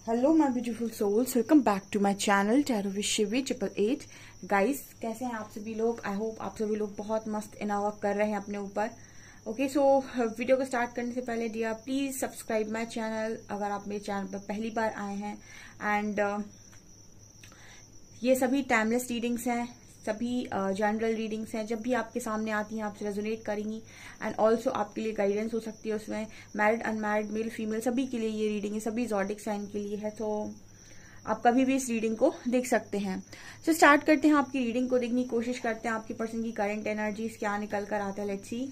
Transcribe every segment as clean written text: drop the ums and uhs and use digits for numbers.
Hello my beautiful souls, welcome back to my channel tarot with Shivi 888। Guys, कैसे हैं आप सभी लोग? आई होप आप सभी लोग बहुत मस्त इनावर्क कर रहे हैं अपने ऊपर। ओके, सो वीडियो को स्टार्ट करने से पहले dear please subscribe my channel अगर आप मेरे चैनल पर पहली बार आए हैं। एंड ये सभी टाइमलेस रीडिंग्स हैं, सभी जनरल रीडिंग्स हैं। जब भी आपके सामने आती हैं आपसे रेजोनेट करेंगी एंड ऑल्सो आपके लिए गाइडेंस हो सकती है उसमें। मैरिड अनमैरिड मेल फीमेल सभी के लिए ये रीडिंग है, सभी ज़ोडिक साइन के लिए है, तो आप कभी भी इस रीडिंग को देख सकते हैं। तो स्टार्ट करते हैं, आपकी रीडिंग को देखने की कोशिश करते हैं। आपके पर्सन की करंट एनर्जीज क्या निकल कर आता है, लेट्स सी।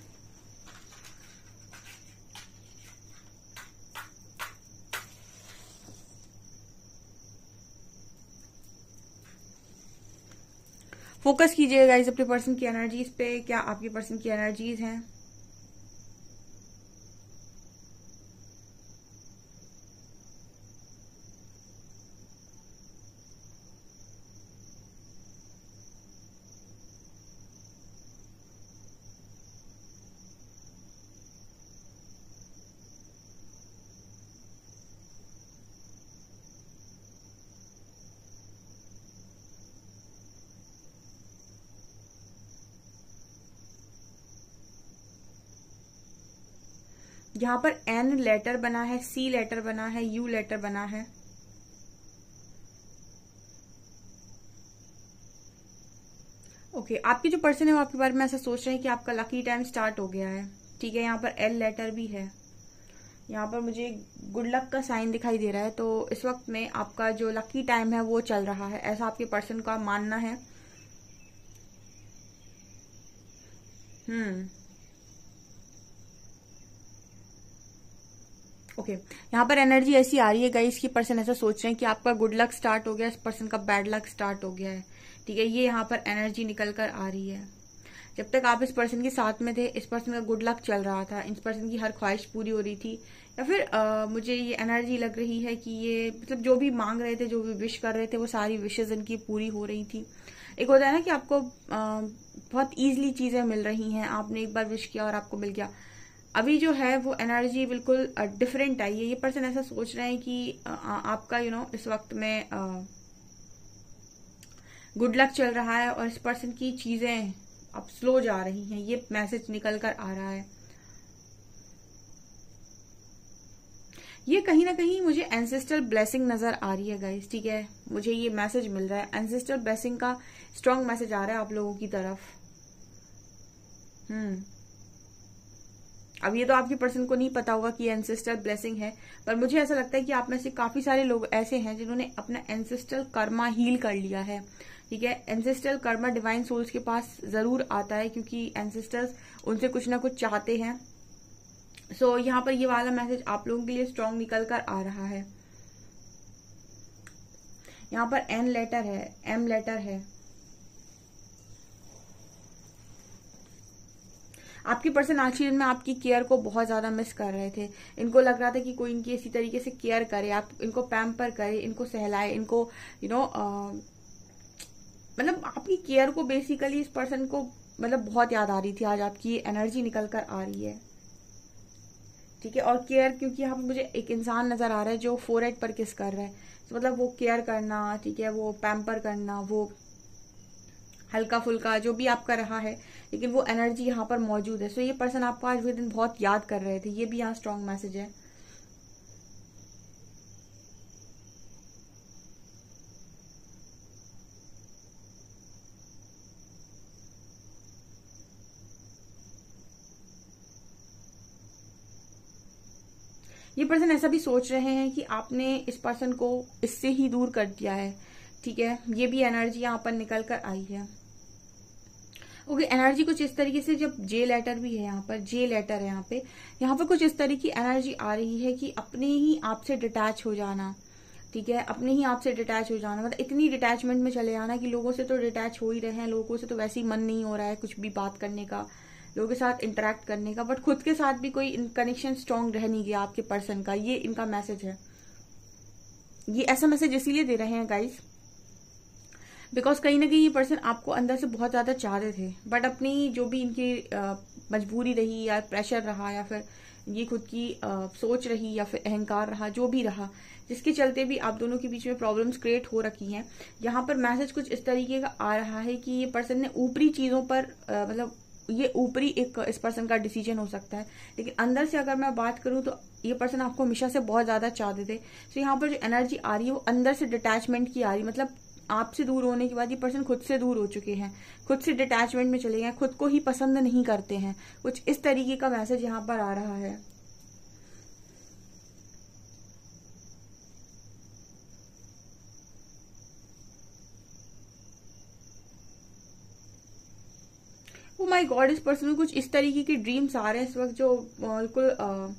फोकस कीजिएगा गाइस अपने पर्सन की एनर्जीज पे। क्या आपके पर्सन की एनर्जीज हैं? यहाँ पर एन लेटर बना है, सी लेटर बना है, यू लेटर बना है। ओके, आपके जो पर्सन है वो आपके बारे में ऐसा सोच रहे हैं कि आपका लकी टाइम स्टार्ट हो गया है। ठीक है, यहाँ पर एल लेटर भी है। यहाँ पर मुझे गुड लक का साइन दिखाई दे रहा है, तो इस वक्त में आपका जो लकी टाइम है वो चल रहा है, ऐसा आपके पर्सन का मानना है। ओके, यहाँ पर एनर्जी ऐसी आ रही है गाइस की पर्सन ऐसा सोच रहे हैं कि आपका गुड लक स्टार्ट हो गया, इस पर्सन का बैड लक स्टार्ट हो गया है। ठीक है, ये यहाँ पर एनर्जी निकल कर आ रही है। जब तक आप इस पर्सन के साथ में थे इस पर्सन का गुड लक चल रहा था, इस पर्सन की हर ख्वाहिश पूरी हो रही थी, या फिर मुझे ये एनर्जी लग रही है कि ये मतलब जो भी मांग रहे थे, जो भी विश कर रहे थे, वो सारी विशेज इनकी पूरी हो रही थी। एक होता है ना कि आपको बहुत ईजिली चीजें मिल रही हैं, आपने एक बार विश किया और आपको मिल गया। अभी जो है वो एनर्जी बिल्कुल डिफरेंट आई है। ये पर्सन ऐसा सोच रहे हैं कि आपका इस वक्त में गुड लक चल रहा है और इस पर्सन की चीजें अब स्लो जा रही हैं, ये मैसेज निकल कर आ रहा है। ये कहीं ना कहीं मुझे एंसेस्ट्रल ब्लेसिंग नजर आ रही है गाइस। ठीक है, मुझे ये मैसेज मिल रहा है, एंसेस्ट्रल ब्लेसिंग का स्ट्रॉन्ग मैसेज आ रहा है आप लोगों की तरफ। अब ये तो आपके पर्सन को नहीं पता होगा कि एंसेस्ट्रल ब्लेसिंग है, पर मुझे ऐसा लगता है कि आप में से काफी सारे लोग ऐसे हैं जिन्होंने अपना एंसेस्ट्रल कर्मा हील कर लिया है। ठीक है, एंसेस्ट्रल कर्मा डिवाइन सोल्स के पास जरूर आता है क्योंकि एंसेस्टर्स उनसे कुछ ना कुछ चाहते हैं। सो यहाँ पर ये वाला मैसेज आप लोगों के लिए स्ट्रॉन्ग निकल कर आ रहा है। यहाँ पर एन लेटर है, एम लेटर है। आपके पर्सन आज के दिन में आपकी केयर को बहुत ज्यादा मिस कर रहे थे। इनको लग रहा था कि कोई इनकी इसी तरीके से केयर करे, आप इनको पैम्पर करे, इनको सहलाए, इनको मतलब आपकी केयर को बेसिकली इस पर्सन को मतलब बहुत याद आ रही थी। आज आपकी एनर्जी निकल कर आ रही है। ठीक है, और केयर क्योंकि यहाँ पर मुझे एक इंसान नजर आ रहा है जो फोरहेड पर किस कर रहा है, तो मतलब वो केयर करना, ठीक है, वो पैम्पर करना, वो हल्का फुल्का जो भी आपका रहा है, लेकिन वो एनर्जी यहाँ पर मौजूद है। सो ये पर्सन आपको आज के दिन बहुत याद कर रहे थे, ये भी यहाँ स्ट्रॉन्ग मैसेज है। ये पर्सन ऐसा भी सोच रहे हैं कि आपने इस पर्सन को इससे ही दूर कर दिया है। ठीक है, ये भी एनर्जी यहाँ पर निकल कर आई है। ओके, एनर्जी कुछ इस तरीके से, जब जे लेटर भी है यहाँ पर, जे लेटर है यहाँ पर कुछ इस तरह की एनर्जी आ रही है कि अपने ही आपसे डिटैच हो जाना। ठीक है, अपने ही आपसे डिटैच हो जाना, मतलब इतनी डिटैचमेंट में चले जाना कि लोगों से तो डिटैच हो ही रहे हैं, लोगों से तो वैसे ही मन नहीं हो रहा है कुछ भी बात करने का, लोगों के साथ इंटरेक्ट करने का, बट खुद के साथ भी कोई कनेक्शन स्ट्रांग रह नहीं गया आपके पर्सन का। ये इनका मैसेज है। ये ऐसा मैसेज इसीलिए दे रहे हैं गाइस बिकॉज कहीं ना कहीं ये पर्सन आपको अंदर से बहुत ज्यादा चाहते थे, बट अपनी जो भी इनकी मजबूरी रही या प्रेशर रहा या फिर ये खुद की सोच रही या फिर अहंकार रहा, जो भी रहा, जिसके चलते भी आप दोनों के बीच में प्रॉब्लम्स क्रिएट हो रखी हैं। यहाँ पर मैसेज कुछ इस तरीके का आ रहा है कि ये पर्सन ने ऊपरी चीजों पर मतलब ये ऊपरी एक इस पर्सन का डिसीजन हो सकता है, लेकिन अंदर से अगर मैं बात करूं तो ये पर्सन आपको हमेशा से बहुत ज्यादा चाहते थे। तो यहाँ पर जो एनर्जी आ रही है वो अंदर से डिटैचमेंट की आ रही है, मतलब आपसे दूर होने के बाद ये पर्सन खुद से दूर हो चुके हैं, खुद से डिटैचमेंट में चले गए, खुद को ही पसंद नहीं करते हैं। कुछ इस तरीके का मैसेज यहाँ पर आ रहा है। ओ माय गॉड, इस पर्सन में कुछ इस तरीके के ड्रीम्स आ रहे हैं इस वक्त जो बिल्कुल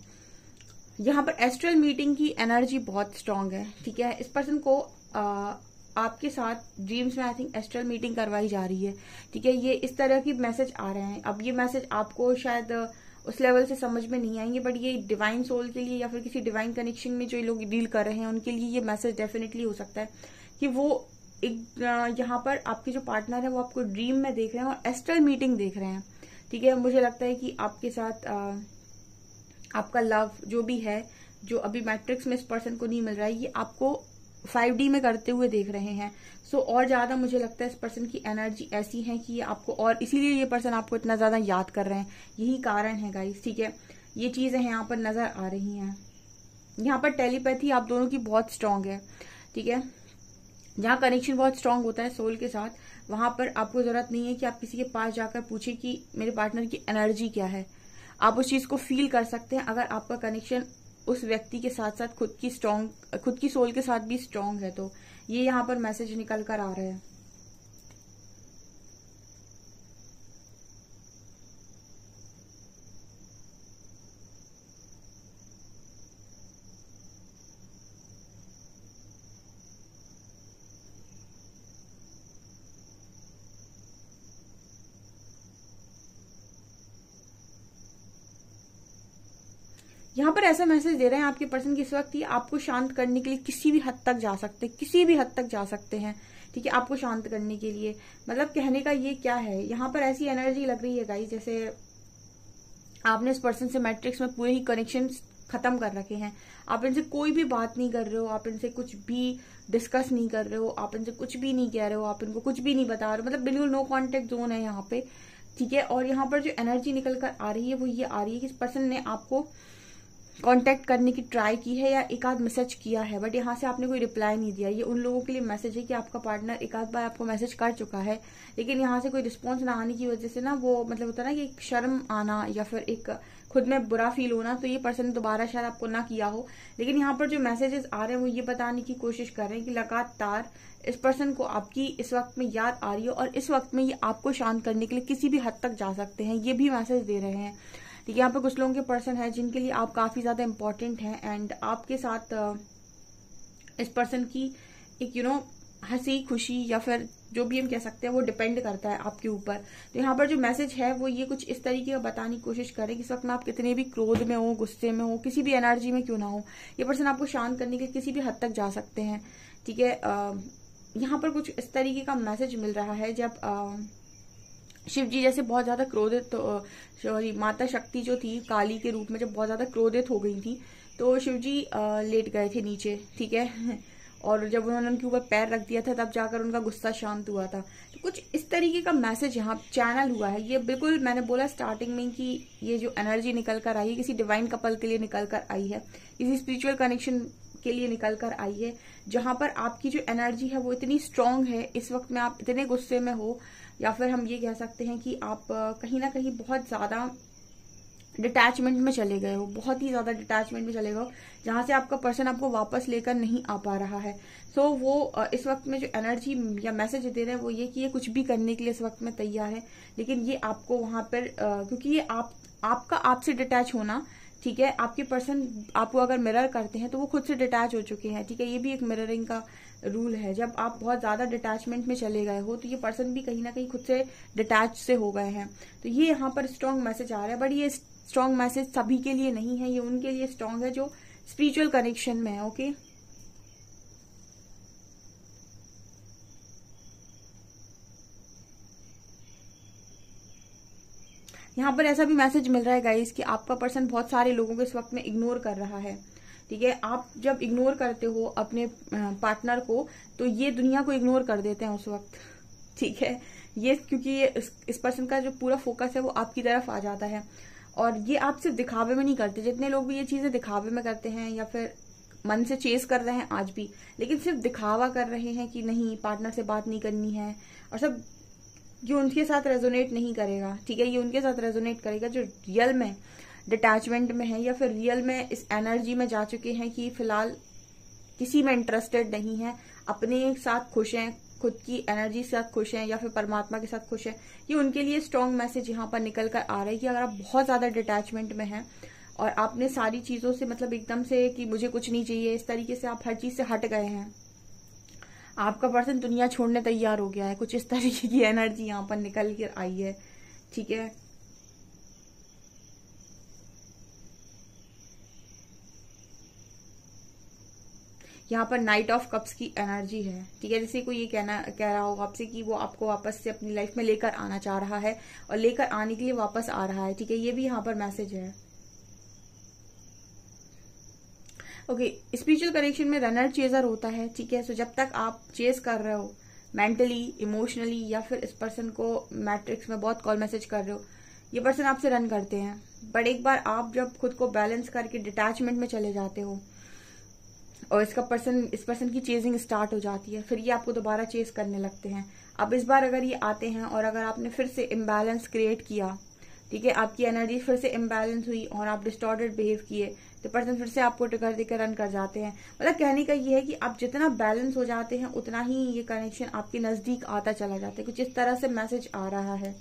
यहाँ पर एस्ट्रल मीटिंग की एनर्जी बहुत स्ट्रांग है। ठीक है, इस पर्सन को आपके साथ ड्रीम्स में आई थिंक एस्ट्रल मीटिंग करवाई जा रही है। ठीक है, ये इस तरह की मैसेज आ रहे हैं। अब ये मैसेज आपको शायद उस लेवल से समझ में नहीं आएंगे, बट ये डिवाइन सोल के लिए या फिर किसी डिवाइन कनेक्शन में जो लोग डील कर रहे हैं उनके लिए ये मैसेज डेफिनेटली हो सकता है कि वो एक यहाँ पर आपके जो पार्टनर है वो आपको ड्रीम में देख रहे हैं और एस्ट्रल मीटिंग देख रहे हैं। ठीक है, मुझे लगता है कि आपके साथ आपका लव जो भी है, जो अभी मैट्रिक्स में इस पर्सन को नहीं मिल रहा है, ये आपको 5D में करते हुए देख रहे हैं। सो और ज्यादा मुझे लगता है इस पर्सन की एनर्जी ऐसी है कि ये आपको, और इसीलिए ये पर्सन आपको इतना ज्यादा याद कर रहे हैं, यही कारण है गाइस। ठीक है, ये चीजें यहाँ पर नजर आ रही हैं। यहाँ पर टेलीपैथी आप दोनों की बहुत स्ट्रांग है। ठीक है, जहाँ कनेक्शन बहुत स्ट्रांग होता है सोल के साथ, वहां पर आपको जरूरत नहीं है कि आप किसी के पास जाकर पूछे कि मेरे पार्टनर की एनर्जी क्या है। आप उस चीज को फील कर सकते हैं अगर आपका कनेक्शन उस व्यक्ति के साथ साथ खुद की सोल के साथ भी स्ट्रांग है। तो ये यहाँ पर मैसेज निकल कर आ रहा है। यहाँ पर ऐसा मैसेज दे रहे हैं आपके पर्सन की इस वक्त ही आपको शांत करने के लिए किसी भी हद तक जा सकते हैं, किसी भी हद तक जा सकते हैं। ठीक है, आपको शांत करने के लिए, मतलब कहने का ये क्या है, यहाँ पर ऐसी एनर्जी लग रही है गाइस जैसे आपने इस पर्सन से मैट्रिक्स में पूरे ही कनेक्शन खत्म कर रखे हैं। आप इनसे कोई भी बात नहीं कर रहे हो, आप इनसे कुछ भी डिस्कस नहीं कर रहे हो, आप इनसे कुछ भी नहीं कह रहे हो, आप इनको कुछ भी नहीं बता रहे हो, मतलब बिल्कुल नो कॉन्टेक्ट जोन है यहाँ पे। ठीक है, और यहाँ पर जो एनर्जी निकल कर आ रही है वो ये आ रही है कि इस पर्सन ने आपको कांटेक्ट करने की ट्राई की है या एक आध मैसेज किया है, बट यहाँ से आपने कोई रिप्लाई नहीं दिया। ये उन लोगों के लिए मैसेज है कि आपका पार्टनर एक आध बार आपको मैसेज कर चुका है, लेकिन यहाँ से कोई रिस्पॉन्स ना आने की वजह से ना वो मतलब होता है ना कि एक शर्म आना या फिर एक खुद में बुरा फील होना, तो ये पर्सन दोबारा शायद आपको ना किया हो। लेकिन यहाँ पर जो मैसेजेस आ रहे हैं वो ये बताने की कोशिश कर रहे हैं कि लगातार इस पर्सन को आपकी इस वक्त में याद आ रही है और इस वक्त में ये आपको शांत करने के लिए किसी भी हद तक जा सकते हैं, ये भी मैसेज दे रहे हैं। ठीक है, यहाँ पे कुछ लोगों के पर्सन है जिनके लिए आप काफी ज्यादा इंपॉर्टेंट हैं एंड आपके साथ इस पर्सन की एक हंसी खुशी या फिर जो भी हम कह सकते हैं वो डिपेंड करता है आपके ऊपर। तो यहाँ पर जो मैसेज है वो ये कुछ इस तरीके का बताने की कोशिश करें कि इस वक्त में आप कितने भी क्रोध में हो, गुस्से में हो, किसी भी एनर्जी में क्यों ना हो, ये पर्सन आपको शांत करने के लिए किसी भी हद तक जा सकते हैं। ठीक है, यहाँ पर कुछ इस तरीके का मैसेज मिल रहा है जब शिव जी जैसे बहुत ज्यादा क्रोधित, सॉरी माता शक्ति जो थी काली के रूप में जब बहुत ज्यादा क्रोधित हो गई थी, तो शिव जी लेट गए थे नीचे। ठीक है, और जब उन्होंने उनके ऊपर पैर रख दिया था तब जाकर उनका गुस्सा शांत हुआ था। तो कुछ इस तरीके का मैसेज यहाँ चैनल हुआ है। ये बिल्कुल मैंने बोला स्टार्टिंग में कि ये जो एनर्जी निकल कर आई है किसी डिवाइन कपल के लिए निकल कर आई है, किसी स्पिरिचुअल कनेक्शन के लिए निकल कर आई है, जहां पर आपकी जो एनर्जी है वो इतनी स्ट्रांग है। इस वक्त में आप इतने गुस्से में हो या फिर हम ये कह सकते हैं कि आप कहीं ना कहीं बहुत ज्यादा डिटैचमेंट में चले गए हो, बहुत ही ज्यादा डिटैचमेंट में चले गए हो, जहां से आपका पर्सन आपको वापस लेकर नहीं आ पा रहा है। सो वो इस वक्त में जो एनर्जी या मैसेज दे रहे हैं वो ये कि ये कुछ भी करने के लिए इस वक्त में तैयार है, लेकिन ये आपको वहां पर क्योंकि ये आपका आपसे डिटैच होना, ठीक है, आपके पर्सन आपको अगर मिरर करते हैं तो वो खुद से डिटैच हो चुके हैं। ठीक है, ये भी एक मिररिंग का रूल है। जब आप बहुत ज्यादा डिटैचमेंट में चले गए हो तो ये पर्सन भी कहीं ना कहीं खुद से डिटैच से हो गए हैं। तो ये यहाँ पर स्ट्रांग मैसेज आ रहा है, बट ये स्ट्रांग मैसेज सभी के लिए नहीं है, ये उनके लिए स्ट्रांग है जो स्पिरिचुअल कनेक्शन में है। ओके, यहाँ पर ऐसा भी मैसेज मिल रहा है गाइस कि आपका पर्सन बहुत सारे लोगों को इस वक्त में इग्नोर कर रहा है। ठीक है, आप जब इग्नोर करते हो अपने पार्टनर को, तो ये दुनिया को इग्नोर कर देते हैं उस वक्त। ठीक है, ये क्योंकि ये इस पर्सन का जो पूरा फोकस है वो आपकी तरफ आ जाता है। और ये आप सिर्फ दिखावे में नहीं करते, जितने लोग भी ये चीजें दिखावे में करते हैं या फिर मन से चेस कर रहे हैं आज भी, लेकिन सिर्फ दिखावा कर रहे हैं कि नहीं पार्टनर से बात नहीं करनी है, और सब ये उनके साथ रेजोनेट नहीं करेगा। ठीक है, ये उनके साथ रेजोनेट करेगा जो रियल में डिटैचमेंट में है या फिर रियल में इस एनर्जी में जा चुके हैं कि फिलहाल किसी में इंटरेस्टेड नहीं है, अपने साथ खुश हैं, खुद की एनर्जी के साथ खुश हैं या फिर परमात्मा के साथ खुश हैं। ये उनके लिए स्ट्रॉन्ग मैसेज यहाँ पर निकल कर आ रहा है कि अगर आप बहुत ज्यादा डिटैचमेंट में हैं और आपने सारी चीजों से मतलब एकदम से कि मुझे कुछ नहीं चाहिए, इस तरीके से आप हर चीज से हट गए हैं, आपका पर्सन दुनिया छोड़ने तैयार हो गया है, कुछ इस तरीके की एनर्जी यहाँ पर निकल कर आई है। ठीक है, यहाँ पर नाइट ऑफ कप्स की एनर्जी है। ठीक है, जैसे कोई ये कह रहा होगा आपसे कि वो आपको वापस से अपनी लाइफ में लेकर आना चाह रहा है और लेकर आने के लिए वापस आ रहा है। ठीक है, ये भी यहाँ पर मैसेज है। ओके, स्पिरिचुअल कनेक्शन में रनर चेजर होता है। ठीक है, सो जब तक आप चेस कर रहे हो मेंटली, इमोशनली, या फिर इस पर्सन को मैट्रिक्स में बहुत कॉल मैसेज कर रहे हो, ये पर्सन आपसे रन करते हैं। बट एक बार आप जब खुद को बैलेंस करके डिटैचमेंट में चले जाते हो और इस पर्सन की चेजिंग स्टार्ट हो जाती है, फिर ये आपको दोबारा चेस करने लगते हैं। अब इस बार अगर ये आते हैं और अगर आपने फिर से इम्बैलेंस क्रिएट किया, ठीक है, आपकी एनर्जी फिर से इम्बैलेंस हुई और आप डिस्टॉर्टेड बिहेव किए, तो पर्सन फिर से आपको ट्रिगर देकर रन कर जाते हैं। मतलब कहने का ये है कि आप जितना बैलेंस हो जाते हैं उतना ही ये कनेक्शन आपके नजदीक आता चला जाता है। कुछ इस तरह से मैसेज आ रहा है।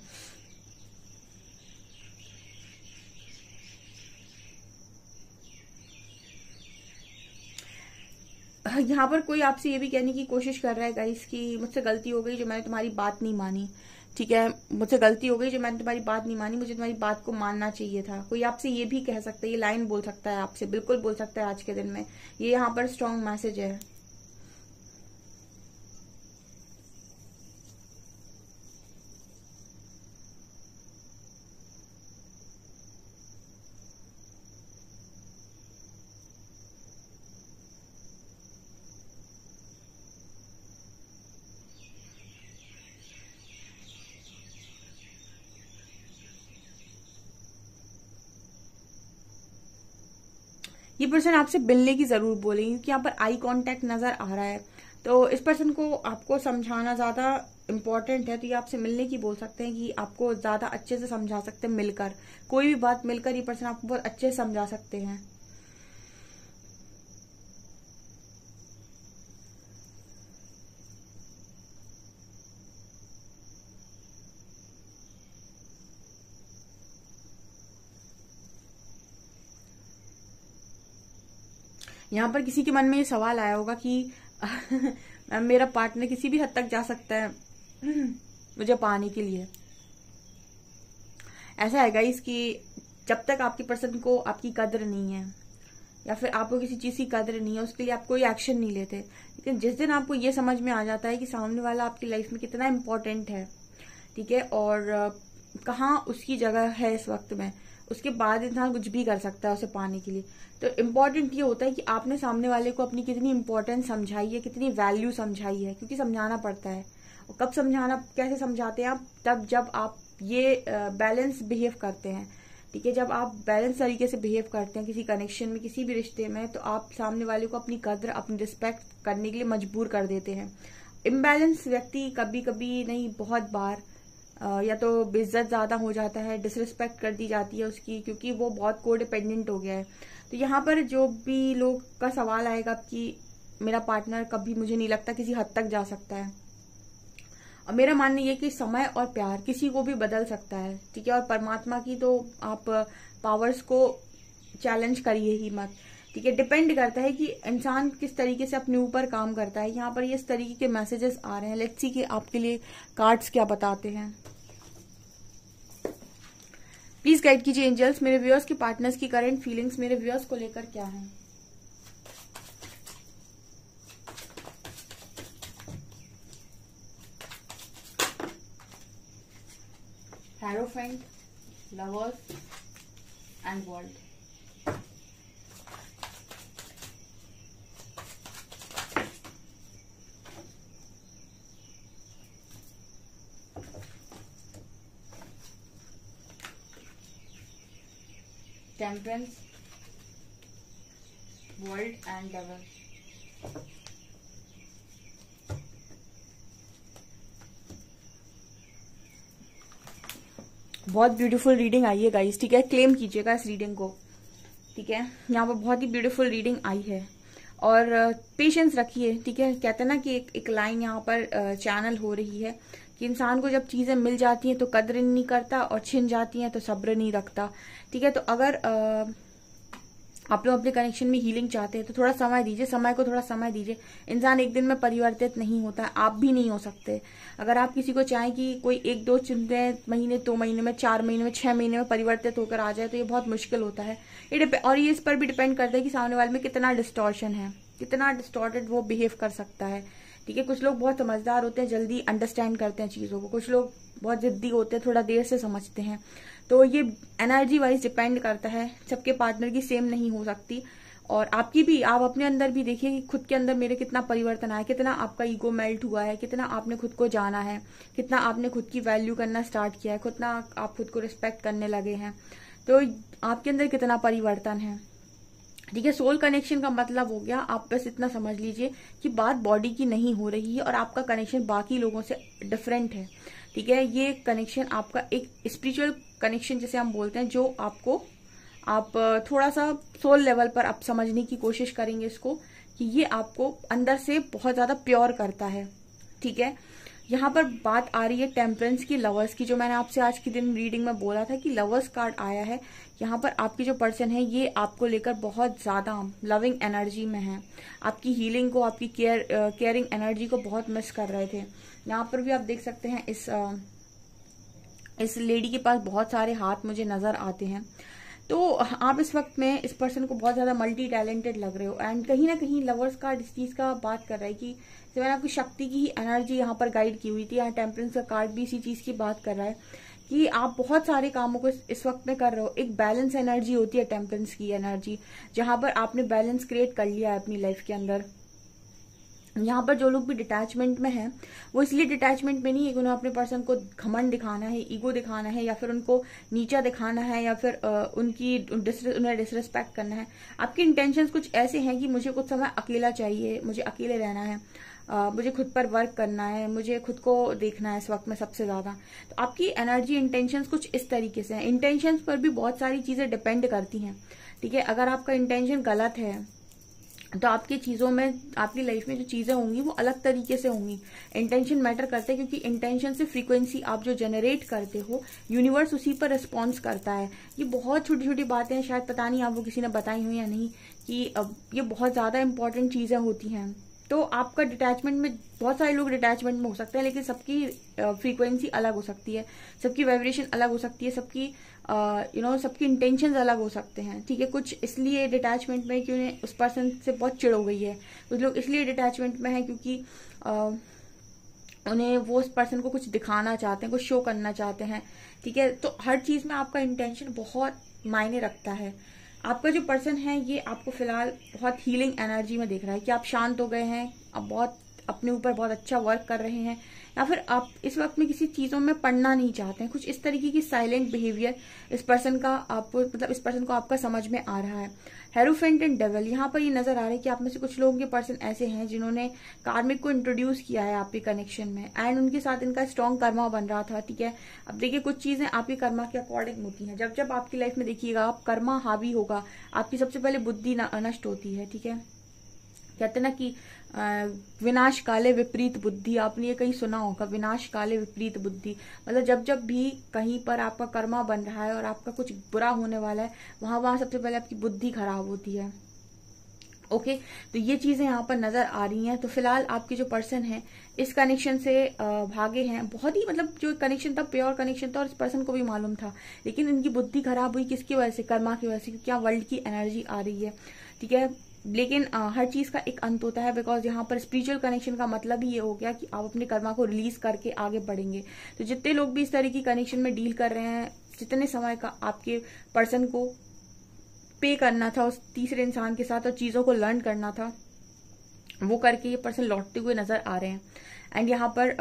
यहाँ पर कोई आपसे ये भी कहने की कोशिश कर रहा है गाइस कि मुझसे गलती हो गई जो मैंने तुम्हारी बात नहीं मानी। ठीक है, मुझसे गलती हो गई जो मैंने तुम्हारी बात नहीं मानी, मुझे तुम्हारी बात को मानना चाहिए था। कोई आपसे ये भी कह सकता है, ये लाइन बोल सकता है आपसे, बिल्कुल बोल सकता है आज के दिन में। ये यहाँ पर स्ट्रॉन्ग मैसेज है। ये पर्सन आपसे मिलने की जरूर बोलेंगे क्योंकि यहाँ पर आई कांटेक्ट नजर आ रहा है। तो इस पर्सन को आपको समझाना ज्यादा इम्पोर्टेंट है, तो ये आपसे मिलने की बोल सकते हैं कि आपको ज्यादा अच्छे से समझा सकते हैं मिलकर। कोई भी बात मिलकर ये पर्सन आपको बहुत अच्छे से समझा सकते हैं। यहाँ पर किसी के मन में ये सवाल आया होगा कि मेरा पार्टनर किसी भी हद तक जा सकता है मुझे पाने के लिए। ऐसा है गाइस कि जब तक आपके पर्सन को आपकी कदर नहीं है या फिर आपको किसी चीज की कदर नहीं है, उसके लिए आप कोई एक्शन नहीं लेते। लेकिन जिस दिन आपको ये समझ में आ जाता है कि सामने वाला आपकी लाइफ में कितना इम्पोर्टेंट है, ठीक है, और कहाँ उसकी जगह है इस वक्त में, उसके बाद इंसान कुछ भी कर सकता है उसे पाने के लिए। तो इम्पोर्टेंट ये होता है कि आपने सामने वाले को अपनी कितनी इंपॉर्टेंस समझाई है, कितनी वैल्यू समझाई है, क्योंकि समझाना पड़ता है। और कब समझाना, कैसे समझाते हैं आप, तब जब आप ये बैलेंस बिहेव करते हैं। ठीक है, जब आप बैलेंस तरीके से बिहेव करते हैं किसी कनेक्शन में, किसी भी रिश्ते में, तो आप सामने वाले को अपनी कद्र, अपनी रिस्पेक्ट करने के लिए मजबूर कर देते हैं। इम्बैलेंस व्यक्ति कभी कभी नहीं, बहुत बार या तो बेइज्जत ज्यादा हो जाता है, डिसरिस्पेक्ट कर दी जाती है उसकी, क्योंकि वो बहुत को डिपेंडेंट हो गया है। तो यहाँ पर जो भी लोग का सवाल आएगा कि मेरा पार्टनर कभी, मुझे नहीं लगता, किसी हद तक जा सकता है, और मेरा मानना ये कि समय और प्यार किसी को भी बदल सकता है। ठीक है, और परमात्मा की तो आप पावर्स को चैलेंज करिए ही मत। ठीक है, डिपेंड करता है कि इंसान किस तरीके से अपने ऊपर काम करता है। यहाँ पर ये इस तरीके के मैसेजेस आ रहे हैं। लेट्स सी कि आपके लिए कार्ड्स क्या बताते हैं। प्लीज गाइड कीजिए एंजल्स, मेरे व्यूअर्स के पार्टनर्स की करंट फीलिंग्स मेरे व्यूअर्स को लेकर क्या है। Hierophant, lovers and world. Temperance, world and devil. बहुत ब्यूटीफुल रीडिंग आई है गाइस, ठीक है, क्लेम कीजिएगा इस रीडिंग को, ठीक है। यहाँ पर बहुत ही ब्यूटीफुल रीडिंग आई है और पेशेंस रखिए, ठीक है। कहते हैं ना कि एक लाइन यहाँ पर चैनल हो रही है कि इंसान को जब चीजें मिल जाती हैं तो कद्र नहीं करता और छिन जाती हैं तो सब्र नहीं रखता, ठीक है। तो अगर आप लोग अपने कनेक्शन में हीलिंग चाहते हैं तो थोड़ा समय दीजिए, समय को थोड़ा समय दीजिए। इंसान एक दिन में परिवर्तित नहीं होता है, आप भी नहीं हो सकते। अगर आप किसी को चाहें कि कोई 1-2 महीने, 2 महीने में, 4 महीने में, 6 महीने में परिवर्तित होकर आ जाए तो ये बहुत मुश्किल होता है। और ये इस पर भी डिपेंड करता है कि सामने वाले में कितना डिस्टॉर्शन है, कितना डिस्टॉर्टेड वो बिहेव कर सकता है, ठीक है। कुछ लोग बहुत समझदार होते हैं, जल्दी अंडरस्टैंड करते हैं चीजों को, कुछ लोग बहुत जिद्दी होते हैं, थोड़ा देर से समझते हैं। तो ये एनर्जी वाइज डिपेंड करता है, सबके पार्टनर की सेम नहीं हो सकती। और आपकी भी, आप अपने अंदर भी देखिए कि खुद के अंदर मेरे कितना परिवर्तन आया, कितना आपका ईगो मेल्ट हुआ है, कितना आपने खुद को जाना है, कितना आपने खुद की वैल्यू करना स्टार्ट किया है, कितना आप खुद को रिस्पेक्ट करने लगे हैं। तो आपके अंदर कितना परिवर्तन है, ठीक है। सोल कनेक्शन का मतलब हो गया, आप बस इतना समझ लीजिए कि बात बॉडी की नहीं हो रही है और आपका कनेक्शन बाकी लोगों से डिफरेंट है, ठीक है। ये कनेक्शन आपका एक स्पिरिचुअल कनेक्शन जैसे हम बोलते हैं, जो आप थोड़ा सा सोल लेवल पर आप समझने की कोशिश करेंगे इसको, कि ये आपको अंदर से बहुत ज्यादा प्योर करता है, ठीक है। यहाँ पर बात आ रही है टेम्परेंस की, लवर्स की, जो मैंने आपसे आज की दिन रीडिंग में बोला था कि लवर्स कार्ड आया है। यहाँ पर आपकी जो पर्सन है ये आपको लेकर बहुत ज्यादा लविंग एनर्जी में है, आपकी हीलिंग को, आपकी केयरिंग एनर्जी को बहुत मिस कर रहे थे। यहाँ पर भी आप देख सकते हैं इस लेडी के पास बहुत सारे हाथ मुझे नजर आते हैं। तो आप इस वक्त में इस पर्सन को बहुत ज्यादा मल्टी टैलेंटेड लग रहे हो एंड कहीं ना कहीं लवर्स कार्ड इस चीज का बात कर रहा है कि जब मैंने आपकी शक्ति की एनर्जी यहाँ पर गाइड की हुई थी, यहाँ टेम्परेंस का कार्ड भी इसी चीज की बात कर रहा है कि आप बहुत सारे कामों को इस वक्त में कर रहे हो। एक बैलेंस एनर्जी होती है टेम्परेंस की एनर्जी, जहां पर आपने बैलेंस क्रिएट कर लिया है अपनी लाइफ के अंदर। यहाँ पर जो लोग भी डिटैचमेंट में हैं वो इसलिए डिटैचमेंट में नहीं है कि उन्हें अपने पर्सन को घमंड दिखाना है, ईगो दिखाना है, या फिर उनको नीचा दिखाना है, या फिर उन्हें डिसरिस्पेक्ट करना है। आपके इंटेंशंस कुछ ऐसे हैं कि मुझे कुछ समय अकेला चाहिए, मुझे अकेले रहना है, मुझे खुद पर वर्क करना है, मुझे खुद को देखना है इस वक्त में सबसे ज्यादा। तो आपकी एनर्जी इंटेंशंस कुछ इस तरीके से है। इंटेंशंस पर भी बहुत सारी चीजें डिपेंड करती हैं, ठीक है। अगर आपका इंटेंशन गलत है तो आपकी चीजों में, आपकी लाइफ में जो चीजें होंगी वो अलग तरीके से होंगी। इंटेंशन मैटर करते हैं, क्योंकि इंटेंशन से फ्रीक्वेंसी आप जो जनरेट करते हो, यूनिवर्स उसी पर रिस्पॉन्स करता है। ये बहुत छोटी छोटी बातें हैं, शायद पता नहीं आपको किसी ने बताई हुई या नहीं, कि अब ये बहुत ज्यादा इंपॉर्टेंट चीजें होती हैं। तो आपका डिटैचमेंट में, बहुत सारे लोग डिटैचमेंट में हो सकते हैं, लेकिन सबकी फ्रीक्वेंसी अलग हो सकती है, सबकी वाइब्रेशन अलग हो सकती है, सबकी सबकी इंटेंशंस अलग हो सकते हैं, ठीक है। कुछ इसलिए डिटैचमेंट में कि उन्हें उस पर्सन से बहुत चिढ़ हो गई है, कुछ लोग इसलिए डिटैचमेंट में है क्योंकि उन्हें वो उस पर्सन को कुछ दिखाना चाहते हैं, कुछ शो करना चाहते हैं, ठीक है। तो हर चीज में आपका इंटेंशन बहुत मायने रखता है। आपका जो पर्सन है ये आपको फिलहाल बहुत हीलिंग एनर्जी में देख रहा है कि आप शांत हो गए हैं, अब बहुत अपने ऊपर बहुत अच्छा वर्क कर रहे हैं, या फिर आप इस वक्त में किसी चीजों में पढ़ना नहीं चाहते हैं। कुछ इस तरीके की साइलेंट बिहेवियर इस पर्सन का आपको, मतलब इस पर्सन को आपका समझ में आ रहा है। हेरोफेंट एंड डेविल, यहाँ पर ये नजर आ रहा है कि आप में से कुछ लोगों के पर्सन ऐसे हैं जिन्होंने कार्मिक को इंट्रोड्यूस किया है आपके कनेक्शन में, एंड उनके साथ इनका स्ट्रॉन्ग कर्मा बन रहा था, ठीक है। अब देखिए कुछ चीजें आपकी कर्मा के अकॉर्डिंग होती हैं। जब जब आपकी लाइफ में देखिएगा आप कर्मा हावी होगा, आपकी सबसे पहले बुद्धि नष्ट होती है, ठीक है। कहते ना कि विनाश काले विपरीत बुद्धि, आपने ये कहीं सुना होगा, विनाश काले विपरीत बुद्धि। मतलब जब जब भी कहीं पर आपका कर्मा बन रहा है और आपका कुछ बुरा होने वाला है, वहां सबसे पहले आपकी बुद्धि खराब होती है, ओके। तो ये चीजें यहाँ पर नजर आ रही हैं। तो फिलहाल आपके जो पर्सन है इस कनेक्शन से भागे हैं, बहुत ही, मतलब जो कनेक्शन था प्योर कनेक्शन था और इस पर्सन को भी मालूम था, लेकिन इनकी बुद्धि खराब हुई किसकी वजह से, कर्मा की वजह से, क्योंकि यहाँ वर्ल्ड की एनर्जी आ रही है, ठीक है। लेकिन हर चीज का एक अंत होता है, बिकॉज यहाँ पर स्पिरिचुअल कनेक्शन का मतलब ही ये हो गया कि आप अपने कर्मा को रिलीज करके आगे बढ़ेंगे। तो जितने लोग भी इस तरह की कनेक्शन में डील कर रहे हैं, जितने समय का आपके पर्सन को पे करना था उस तीसरे इंसान के साथ और चीजों को लर्न करना था, वो करके ये पर्सन लौटते हुए नजर आ रहे हैं। एंड यहाँ पर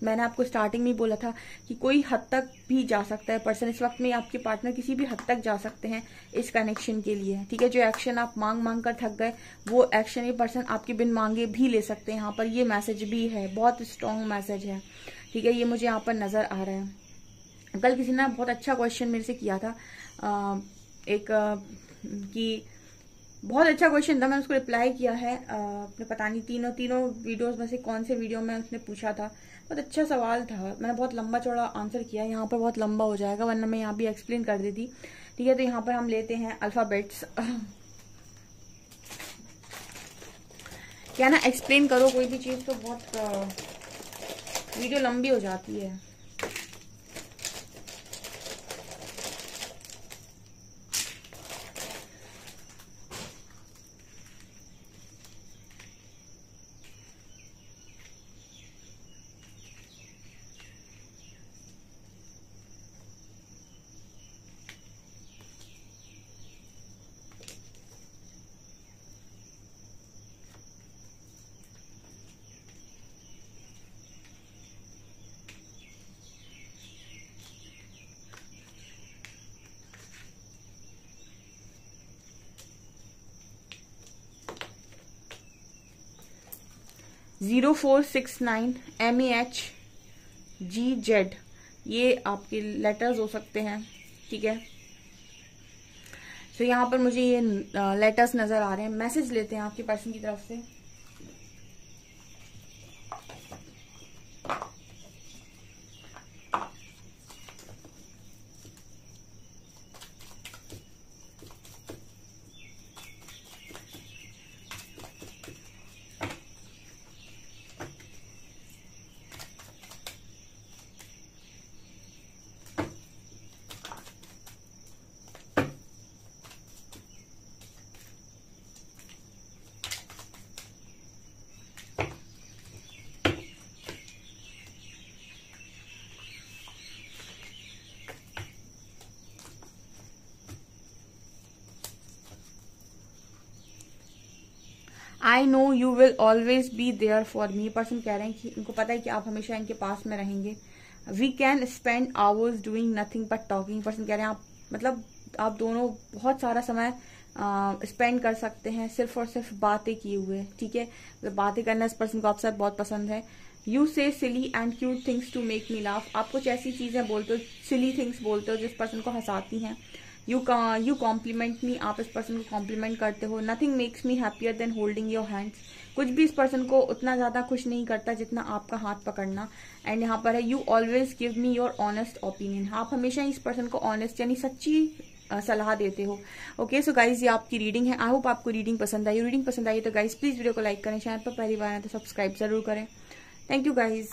मैंने आपको स्टार्टिंग में बोला था कि कोई हद तक भी जा सकता है पर्सन। इस वक्त में आपके पार्टनर किसी भी हद तक जा सकते हैं इस कनेक्शन के लिए, ठीक है। जो एक्शन आप मांग मांग कर थक गए, वो एक्शन ये पर्सन आपके बिन मांगे भी ले सकते हैं। यहाँ पर ये मैसेज भी है, बहुत स्ट्रॉन्ग मैसेज है, ठीक है। ये मुझे यहाँ पर नजर आ रहा है। कल किसी ने बहुत अच्छा क्वेश्चन मेरे से किया था, कि बहुत अच्छा क्वेश्चन था, मैंने उसको रिप्लाई किया है। अपने पता नहीं तीनों वीडियोस में से कौन से वीडियो में उसने पूछा था। बहुत अच्छा सवाल था, मैंने बहुत लंबा चौड़ा आंसर किया। यहाँ पर बहुत लंबा हो जाएगा, वरना मैं यहाँ भी एक्सप्लेन कर देती, ठीक है। तो यहाँ पर हम लेते हैं अल्फाबेट्स। क्या ना, एक्सप्लेन करो कोई भी चीज तो बहुत वीडियो लंबी हो जाती है। (0469 MEHGZ), ये आपके लेटर्स हो सकते हैं, ठीक है। तो यहाँ पर मुझे ये लेटर्स नजर आ रहे हैं। मैसेज लेते हैं आपके पर्सन की तरफ से। I know you will always be there for me. Person कह रहे हैं कि उनको पता है कि आप हमेशा इनके पास में रहेंगे। We can spend hours doing nothing but talking. Person कह रहे हैं आप मतलब आप दोनों बहुत सारा समय स्पेंड कर सकते हैं सिर्फ और सिर्फ बातें किए हुए, ठीक है। मतलब बातें करना इस पर्सन को आपसे बहुत पसंद है। You say silly and cute things to make me laugh. आप कुछ ऐसी चीजें बोलते हो, सिली थिंग्स बोलते हो जिस पर्सन को हंसाती हैं। यू कॉम्प्लीमेंट मी। आप इस पर्सन को कॉम्प्लीमेंट करते हो। Nothing makes me happier than holding your hands. कुछ भी इस पर्सन को उतना ज्यादा खुश नहीं करता जितना आपका हाथ पकड़ना। एंड यहाँ पर है you always give me your honest opinion. आप हमेशा इस पर्सन को ऑनेस्ट यानी सच्ची सलाह देते हो। ओके सो गाइज, ये आपकी रीडिंग है। आई होप आपको रीडिंग पसंद आई। रीडिंग पसंद आई तो गाइज प्लीज वीडियो को लाइक करें, चैनल पर पहली बार है तो सब्सक्राइब जरूर करें। Thank you guys.